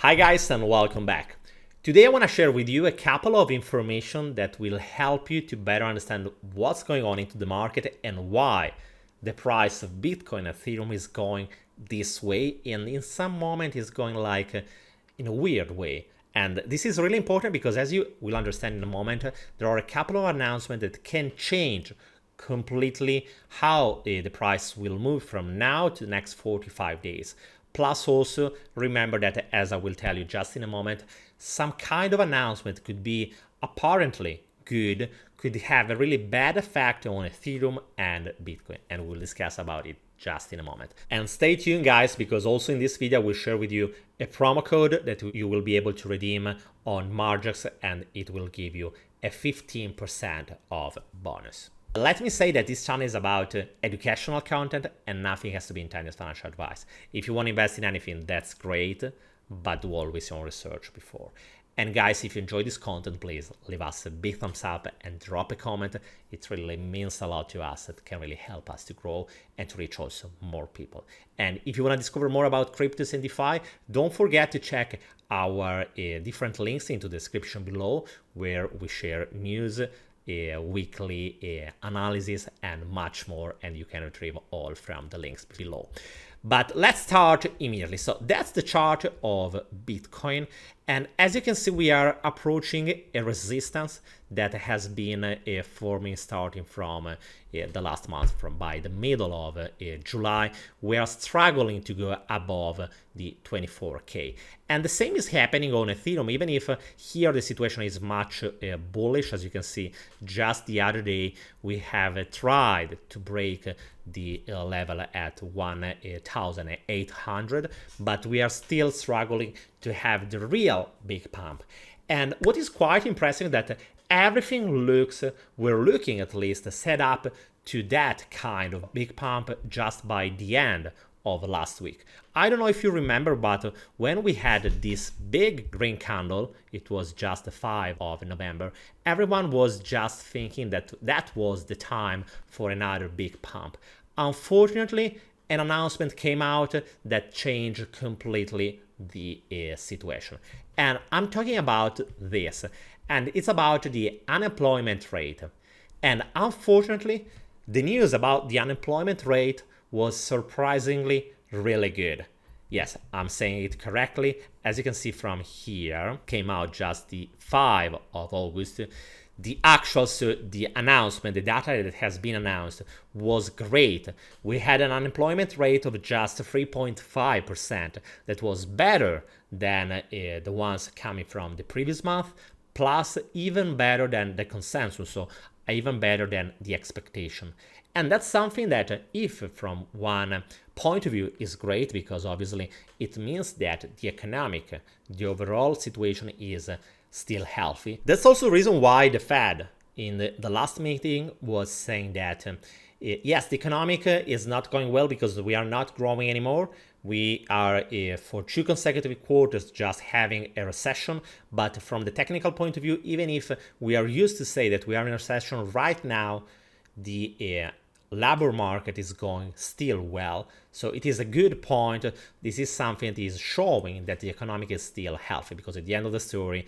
Hi guys and welcome back. Today I want to share with you a couple of information that will help you to better understand what's going on into the market and why the price of Bitcoin and Ethereum is going this way, and in some moment is going like in a weird way. And this is really important because, as you will understand in a moment, there are a couple of announcements that can change completely how the price will move from now to the next 45 days. Plus also remember that, as I will tell you just in a moment, some kind of announcement could be apparently good, could have a really bad effect on Ethereum and Bitcoin, and we'll discuss about it just in a moment. And stay tuned guys, because also in this video I will share with you a promo code that you will be able to redeem on Margex, and it will give you a 15% of bonus. Let me say that this channel is about educational content and nothing has to be intended as financial advice. If you want to invest in anything, that's great, but do always your own research before. And guys, if you enjoy this content, please leave us a big thumbs up and drop a comment. It really means a lot to us. It can really help us to grow and to reach also more people. And if you want to discover more about cryptos and DeFi, don't forget to check our different links into the description below, where we share news, weekly analysis and much more, and you can retrieve all from the links below. But let's start immediately. So that's the chart of Bitcoin, and as you can see, we are approaching a resistance that has been forming starting from the last month, from by the middle of July. We are struggling to go above the 24k, and the same is happening on Ethereum, even if here the situation is much bullish. As you can see, just the other day we have tried to break the level at 1,800, but we are still struggling to have the real big pump. And what is quite impressive that everything looks, we're looking at least, set up to that kind of big pump just by the end of last week. I don't know if you remember, but when we had this big green candle, it was just the 5th of November, everyone was just thinking that that was the time for another big pump. Unfortunately, an announcement came out that changed completely the situation. And I'm talking about this, and it's about the unemployment rate. And unfortunately, the news about the unemployment rate was surprisingly really good. Yes, I'm saying it correctly. As you can see from here, came out just the 5th of August. The actual, so the announcement, the data that has been announced was great. We had an unemployment rate of just 3.5%. That was better than the ones coming from the previous month, plus even better than the consensus, so even better than the expectation. And that's something that, if from one point of view, is great, because obviously it means that the overall situation is still healthy. That's also the reason why the Fed in the last meeting was saying that yes, the economic is not going well because we are not growing anymore. We are for 2 consecutive quarters just having a recession. But from the technical point of view, even if we are used to say that we are in a recession right now, the labor market is going still well. So it is a good point. This is something that is showing that the economic is still healthy, because at the end of the story,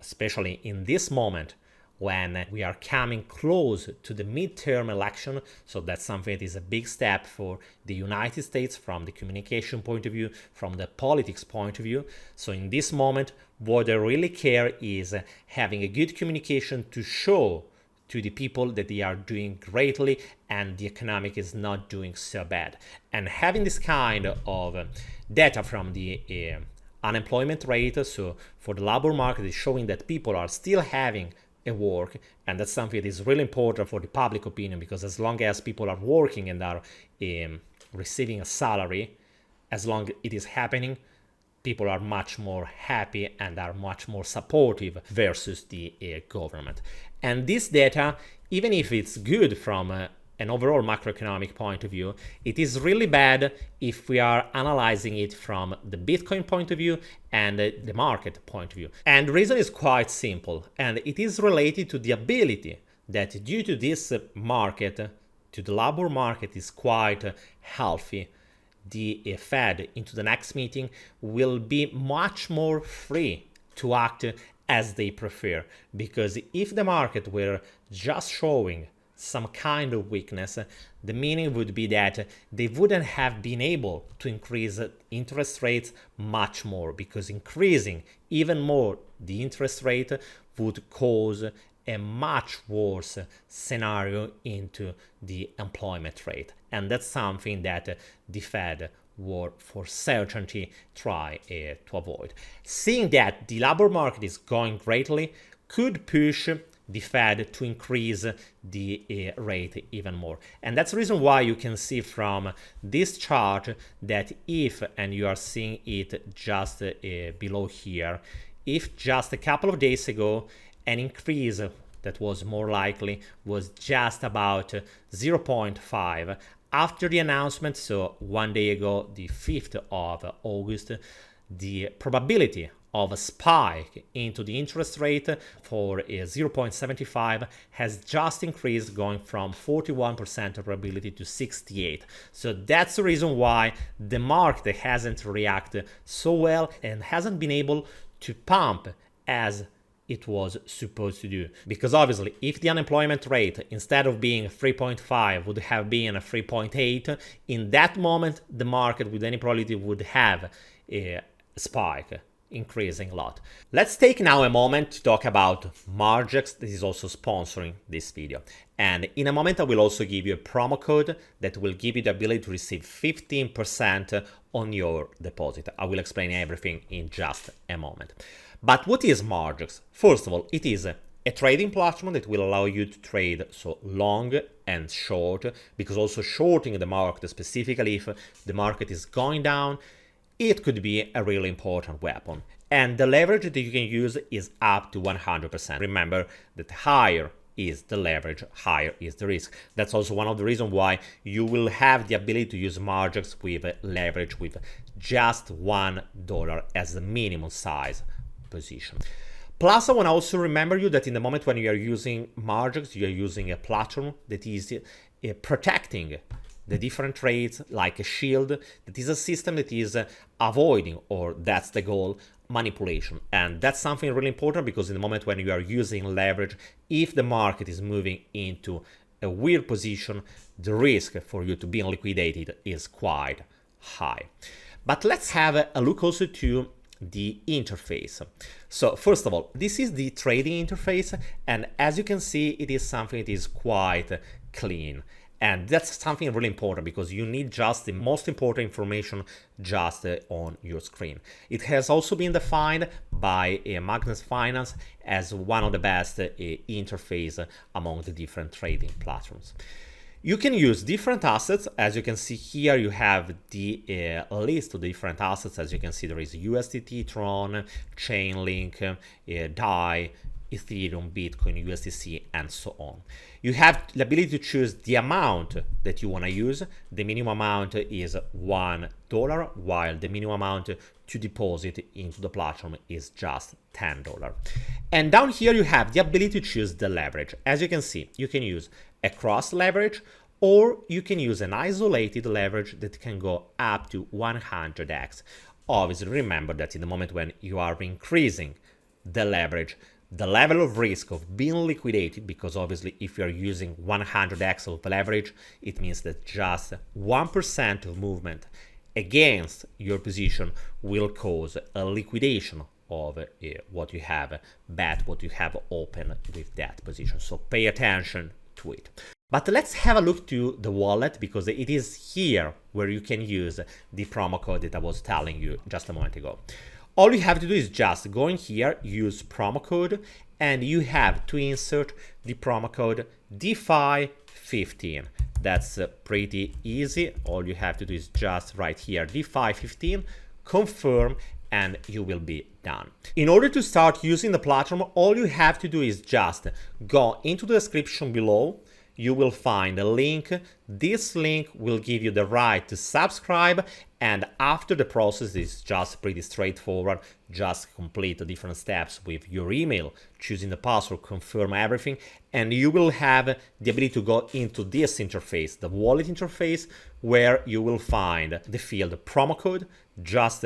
especially in this moment when we are coming close to the midterm election, so that's something that is a big step for the United States from the communication point of view, from the politics point of view. So in this moment, what they really care is having a good communication to show to the people that they are doing greatly and the economic is not doing so bad. And having this kind of data from the unemployment rate, so for the labor market, is showing that people are still having a work, and that's something that is really important for the public opinion, because as long as people are working and are receiving a salary, as long as it is happening, people are much more happy and are much more supportive versus the government. And this data, even if it's good from an overall macroeconomic point of view, it is really bad if we are analyzing it from the Bitcoin point of view and the market point of view. And the reason is quite simple, and it is related to the ability that, due to this market, to the labor market is quite healthy, the Fed into the next meeting will be much more free to act as they prefer, because if the market were just showing some kind of weakness, the meaning would be that they wouldn't have been able to increase interest rates much more, because increasing even more the interest rate would cause a much worse scenario into the employment rate. And that's something that the Fed would for certainty try to avoid. Seeing that the labor market is going greatly could push the Fed to increase the rate even more. And that's the reason why you can see from this chart that if, and you are seeing it just below here, if just a couple of days ago an increase that was more likely was just about 0.5, after the announcement, so 1 day ago, the 5th of August, the probability of a spike into the interest rate for a 0.75 has just increased, going from 41% of probability to 68. So that's the reason why the market hasn't reacted so well and hasn't been able to pump as it was supposed to do. Because obviously, if the unemployment rate, instead of being 3.5, would have been 3.8, in that moment, the market with any probability would have a spike, increasing a lot. Let's take now a moment to talk about Margex. This is also sponsoring this video. And in a moment, I will also give you a promo code that will give you the ability to receive 15% on your deposit. I will explain everything in just a moment. But what is Margex? First of all, it is a trading platform that will allow you to trade so long and short, because also shorting the market, specifically if the market is going down, it could be a really important weapon. And the leverage that you can use is up to 100%. Remember that higher is the leverage, higher is the risk. That's also one of the reasons why you will have the ability to use Margex with leverage with just $1 as the minimum size position. Plus, I want to also remember you that in the moment when you are using Margex, you are using a platform that is protecting the different trades like a shield. That is a system that is avoiding, or that's the goal, manipulation. And that's something really important, because in the moment when you are using leverage, if the market is moving into a weird position, the risk for you to be liquidated is quite high. But let's have a look also to the interface. So first of all, this is the trading interface, and as you can see, it is something that is quite clean. And that's something really important, because you need just the most important information just on your screen. It has also been defined by Margex Finance as one of the best interface among the different trading platforms. You can use different assets. As you can see here, you have the list of different assets. As you can see, there is USDT, Tron, Chainlink, DAI, Ethereum, Bitcoin, USDC, and so on. You have the ability to choose the amount that you want to use. The minimum amount is $1, while the minimum amount to deposit into the platform is just $10. And down here you have the ability to choose the leverage. As you can see, you can use a cross leverage, or you can use an isolated leverage that can go up to 100x. Obviously, remember that in the moment when you are increasing the leverage, the level of risk of being liquidated, because obviously if you're using 100x of leverage, it means that just 1% of movement against your position will cause a liquidation of what you have bet, what you have open with that position. So pay attention to it. But let's have a look to the wallet, because it is here where you can use the promo code that I was telling you just a moment ago. All you have to do is just go in here, use promo code, and you have to insert the promo code DeFi15. That's pretty easy. All you have to do is just write here DeFi15, confirm, and you will be done. In order to start using the platform, all you have to do is just go into the description below. You will find a link. This link will give you the right to subscribe, And after the process is just pretty straightforward, just complete the different steps with your email, choosing the password, confirm everything, and you will have the ability to go into this interface, the wallet interface, where you will find the field promo code, just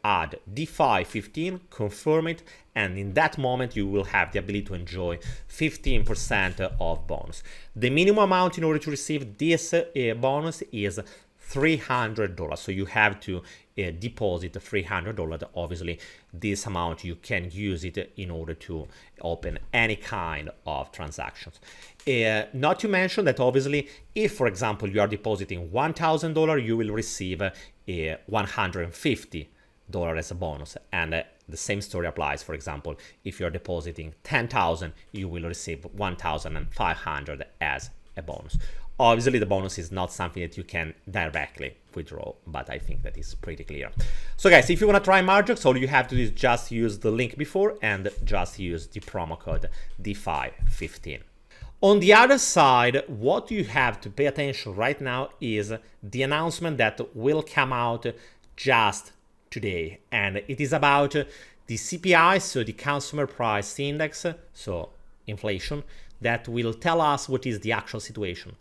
add Defi 15, confirm it, and in that moment you will have the ability to enjoy 15% of bonus. The minimum amount in order to receive this bonus is $300, so you have to deposit $300. Obviously this amount you can use it in order to open any kind of transactions. Not to mention that obviously if, for example, you are depositing $1,000, you will receive $150 as a bonus, and the same story applies. For example, if you're depositing 10,000, you will receive 1,500 as a bonus. Obviously, the bonus is not something that you can directly withdraw, but I think that is pretty clear. So guys, if you want to try Margex, all you have to do is just use the link before and just use the promo code DeFi15. On the other side, what you have to pay attention right now is the announcement that will come out just today, and it is about the CPI, so the Consumer Price Index, so inflation, that will tell us what is the actual situation.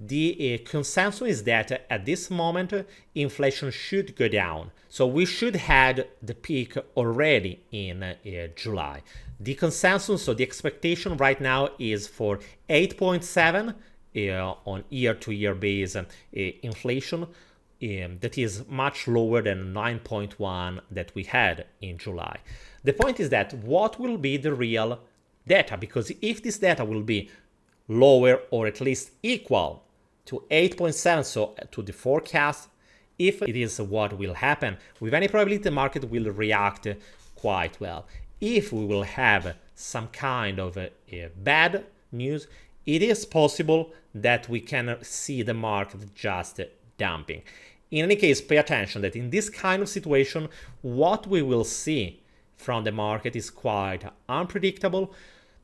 The consensus is that at this moment inflation should go down, so we should have the peak already in July. The consensus, so the expectation right now is for 8.7 on year-to-year base inflation. That is much lower than 9.1 that we had in July. The point is that what will be the real data? Because if this data will be lower or at least equal to 8.7, so to the forecast, if it is what will happen, with any probability the market will react quite well. If we will have some kind of bad news, it is possible that we can see the market just dumping. In any case, pay attention that in this kind of situation, what we will see from the market is quite unpredictable.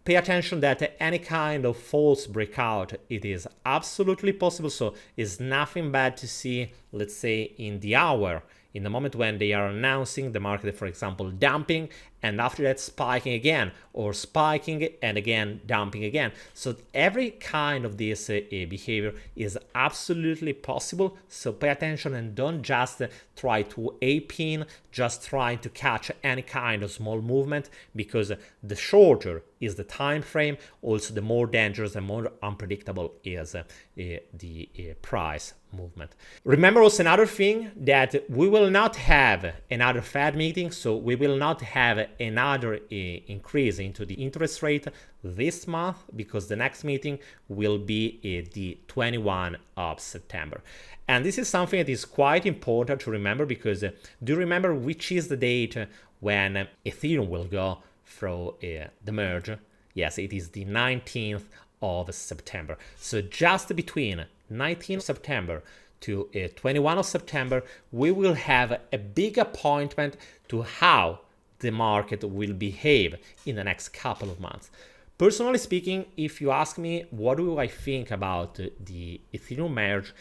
Pay attention that any kind of false breakout, it is absolutely possible. So it's nothing bad to see, let's say, in the hour, in the moment when they are announcing the market, for example, dumping, and after that spiking again, or spiking and again dumping again. So every kind of this behavior is absolutely possible. So pay attention and don't just try to ape in, just trying to catch any kind of small movement, because the shorter is the time frame, also the more dangerous and more unpredictable is the price movement. Remember also another thing, that we will not have another Fed meeting, so we will not have another increase into the interest rate this month, because the next meeting will be the 21 of September. And this is something that is quite important to remember, because do you remember which is the date when Ethereum will go through the merge? Yes, it is the 19th of September. So just between 19th of September to 21 of September, we will have a big appointment to how the market will behave in the next couple of months. Personally speaking, if you ask me what do I think about the Ethereum merge,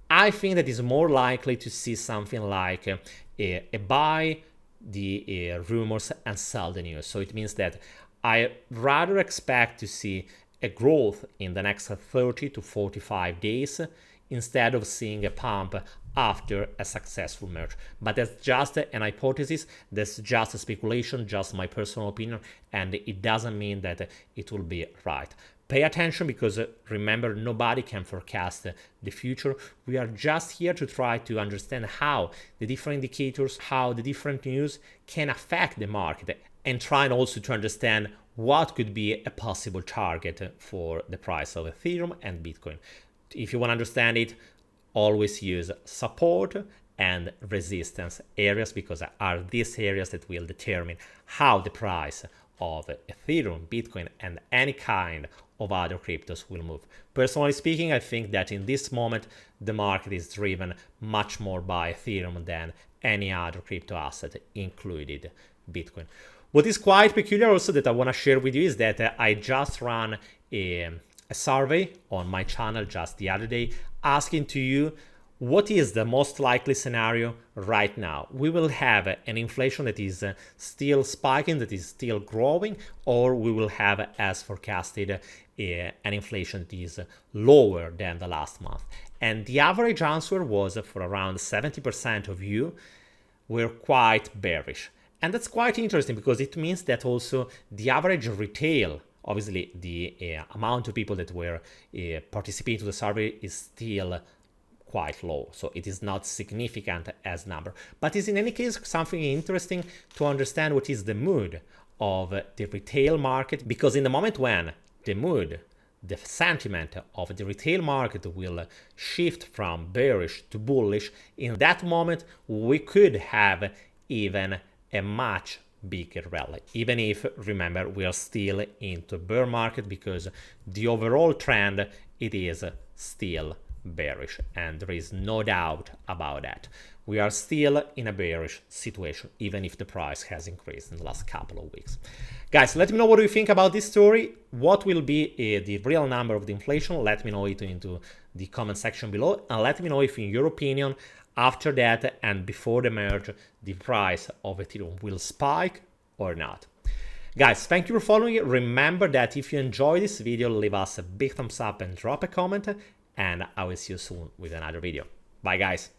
I think that is more likely to see something like a buy the rumors and sell the news. So it means that I rather expect to see a growth in the next 30 to 45 days instead of seeing a pump after a successful merge. But that's just an hypothesis, that's just a speculation, just my personal opinion, and it doesn't mean that it will be right. Pay attention, because remember, nobody can forecast the future. We are just here to try to understand how the different indicators, how the different news can affect the market, and trying also to understand what could be a possible target for the price of Ethereum and Bitcoin. If you want to understand it, always use support and resistance areas, because are these areas that will determine how the price of Ethereum, Bitcoin, and any kind of other cryptos will move. Personally speaking, I think that in this moment, the market is driven much more by Ethereum than any other crypto asset, included Bitcoin. What is quite peculiar also that I want to share with you is that I just ran a survey on my channel just the other day, asking to you What is the most likely scenario right now? We will have an inflation that is still spiking, that is still growing, or we will have, as forecasted, an inflation that is lower than the last month. And the average answer was, for around 70% of you, were quite bearish. And that's quite interesting because it means that also the average retail, obviously the amount of people that were participating to the survey is still quite low, so it is not significant as number, but is in any case something interesting to understand what is the mood of the retail market, because in the moment when the mood, the sentiment of the retail market will shift from bearish to bullish, in that moment we could have even a much bigger rally, even if, remember, we are still into bear market, because the overall trend, it is still bearish, and there is no doubt about that. We are still in a bearish situation, even if the price has increased in the last couple of weeks. Guys, let me know what you think about this story. What will be the real number of the inflation? Let me know it into the comment section below, and let me know if, in your opinion, after that and before the merge, the price of Ethereum will spike or not. Guys, thank you for following. Remember that if you enjoyed this video, leave us a big thumbs up and drop a comment, and I will see you soon with another video. Bye, guys.